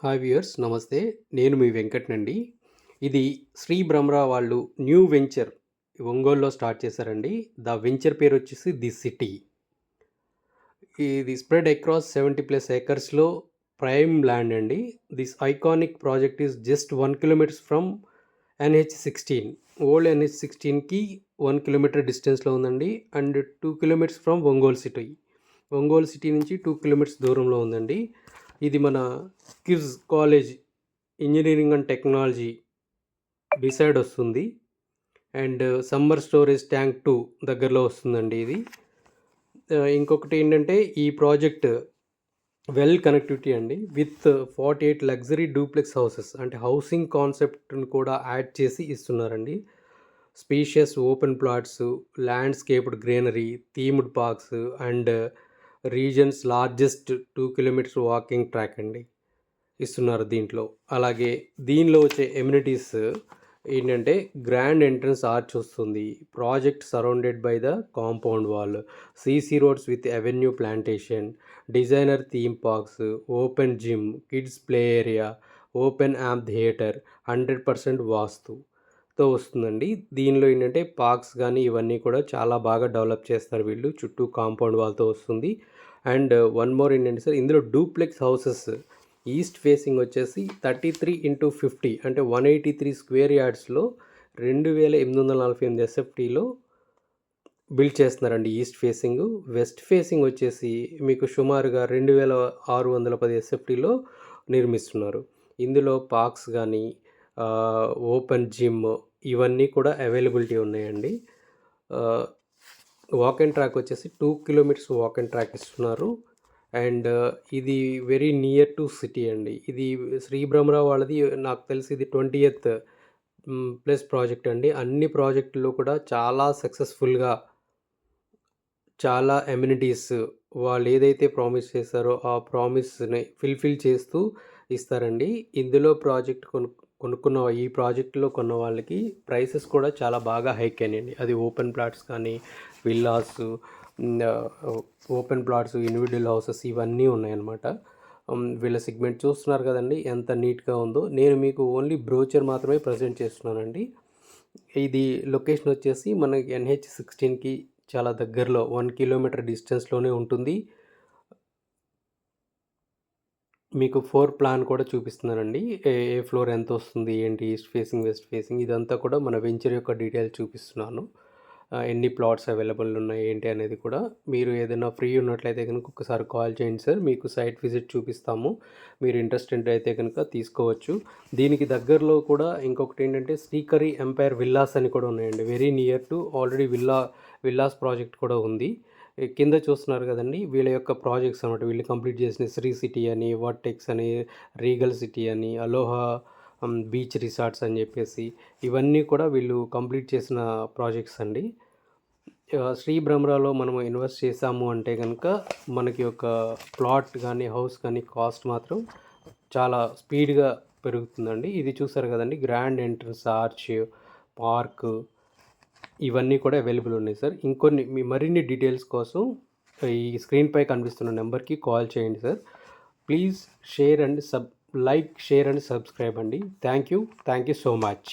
Hi viewers నమస్తే. నేను మీ వెంకట్‌నండి. ఇది శ్రీ బ్రహ్మరా వాళ్ళు న్యూ వెంచర్ ఒంగోలులో స్టార్ట్ చేశారండి. వెంచర్ పేరొచ్చేసి ది సిటీ. ఇది స్ప్రెడ్ అక్రాస్ 70+ ఏకర్స్‌లో ప్రైమ్ ల్యాండ్ అండి. This iconic project is just 1 kilometres from NH16. Old NH16కి 1 కిలోమీటర్ డిస్టెన్స్‌లో ఉందండి. And 2 kilometres from Ongole city. Ongole city నుంచి 2 కిలోమీటర్స్ దూరంలో ఉందండి. ఇది మన kids college engineering and technology beside వస్తుంది. అండ్ సమ్మర్ స్టోరేజ్ ట్యాంక్ 2 దగ్గరలో వస్తుందండి ఇది. ఇంకొకటి ఏంటంటే ఈ ప్రాజెక్ట్ వెల్ కనెక్టివిటీ అండి విత్ 48 లగ్జరీ డూప్లెక్స్ హౌసెస్, అంటే హౌసింగ్ కాన్సెప్ట్ని కూడా యాడ్ చేసి ఇస్తున్నారండి. Spacious open plots, landscaped greenery, themed parks and reasons largest 2 kilometres walking track అండి ఇస్తున్నారు దీంట్లో. అలాగే దీనిలో వచ్చే ఎమ్యూనిటీస్ ఏంటంటే గ్రాండ్ ఎంట్రన్స్ ఆర్చ్ వస్తుంది, project surrounded by the compound wall, CC roads with avenue plantation, designer theme parks, open gym, kids play area, open amp theatre, 100% వాస్తుతో వస్తుందండి. దీనిలో ఏంటంటే పార్క్స్ కానీ ఇవన్నీ కూడా చాలా బాగా డెవలప్ చేస్తారు వీళ్ళు, చుట్టూ కాంపౌండ్ వాల్తో వస్తుంది. అండ్ వన్ మోర్ ఏంటంటే సార్, ఇందులో డూప్లెక్స్ హౌసెస్ ఈస్ట్ ఫేసింగ్ వచ్చేసి 33x50 అంటే 183 స్క్వేర్ యార్డ్స్లో 2848 ఎస్ఎఫ్టీలో బిల్డ్ చేస్తున్నారండి ఈస్ట్ ఫేసింగ్. వెస్ట్ ఫేసింగ్ వచ్చేసి మీకు సుమారుగా 2610 ఎస్ఎఫ్టీలో నిర్మిస్తున్నారు. ఇందులో పార్క్స్ కానీ ఓపెన్ జిమ్ ఇవన్నీ కూడా అవైలబిలిటీ ఉన్నాయండి. వాక్ అండ్ ట్రాక్ వచ్చేసి 2 కిలోమీటర్స్ వాక్ అండ్ ట్రాక్ ఇస్తున్నారు. అండ్ ఇది వెరీ నియర్ టు సిటీ అండి. ఇది శ్రీ బ్రహ్మరా వాళ్ళది, నాకు తెలిసి ఇది 20th ప్లస్ ప్రాజెక్ట్ అండి. అన్ని ప్రాజెక్టుల్లో కూడా చాలా సక్సెస్ఫుల్గా చాలా ఎమ్యూనిటీస్ వాళ్ళు ఏదైతే ప్రామిస్ చేశారో ఆ ప్రామిస్ని ఫుల్ఫిల్ చేస్తూ ఇస్తారండి. ఇందులో కొనుక్కున్న ఈ ప్రాజెక్టులో కొన్న వాళ్ళకి ప్రైసెస్ కూడా చాలా బాగా హైక్ అయినాయండి. అది ఓపెన్ ప్లాట్స్ కానీ villas, open plots, individual houses ఇవన్నీ ఉన్నాయన్నమాట. వీళ్ళ సెగ్మెంట్ చూస్తున్నారు కదండి ఎంత నీట్గా ఉందో. నేను మీకు ఓన్లీ బ్రోచర్ మాత్రమే ప్రజెంట్ చేస్తున్నానండి. ఇది లొకేషన్ వచ్చేసి మనకి NH16కి చాలా దగ్గరలో 1 కిలోమీటర్ డిస్టెన్స్లోనే ఉంటుంది. మీకు 4 ప్లాన్ కూడా చూపిస్తున్నానండి. ఏ ఏ ఫ్లోర్ ఎంత వస్తుంది, ఏంటి, ఈస్ట్ ఫేసింగ్, వెస్ట్ ఫేసింగ్ ఇదంతా కూడా మన వెంచర్ యొక్క డీటెయిల్స్ చూపిస్తున్నాను. ఎన్ని ప్లాట్స్ అవైలబుల్ ఉన్నాయి ఏంటి అనేది కూడా. మీరు ఏదైనా ఫ్రీ ఉన్నట్లయితే కనుక ఒకసారి కాల్ చేయండి సార్, మీకు సైట్ విజిట్ చూపిస్తాము. మీరు ఇంట్రెస్టెడ్ అయితే కనుక తీసుకోవచ్చు. దీనికి దగ్గరలో కూడా ఇంకొకటి ఏంటంటే శ్రీకరి ఎంపైర్ విల్లాస్ అని కూడా ఉన్నాయండి. Very near to already villas project కూడా ఉంది. కింద చూస్తున్నారు కదండి వీళ్ళ యొక్క ప్రాజెక్ట్స్ అనమాట. వీళ్ళు కంప్లీట్ చేసిన శ్రీ సిటీ అని, వర్టెక్స్ అని, రీగల్ సిటీ అని, అలోహా బీచ్ రిసార్ట్స్ అని చెప్పేసి ఇవన్నీ కూడా వీళ్ళు కంప్లీట్ చేసిన ప్రాజెక్ట్స్ అండి. శ్రీ బ్రహ్మరాలో మనం ఇన్వెస్ట్ చేసాము అంటే కనుక మనకి ఒక ప్లాట్ కానీ హౌస్ కానీ కాస్ట్ మాత్రం చాలా స్పీడ్గా పెరుగుతుందండి. ఇది చూసారు కదండి గ్రాండ్ ఎంట్రన్స్ ఆర్చ్, పార్క్ ఇవన్నీ కూడా అవైలబుల్ ఉన్నాయి సార్. మీ మరిన్ని డీటెయిల్స్ కోసం ఈ స్క్రీన్పై కనిపిస్తున్న నెంబర్కి కాల్ చేయండి sir. Please share and like, share and subscribe అండి. Thank you so much.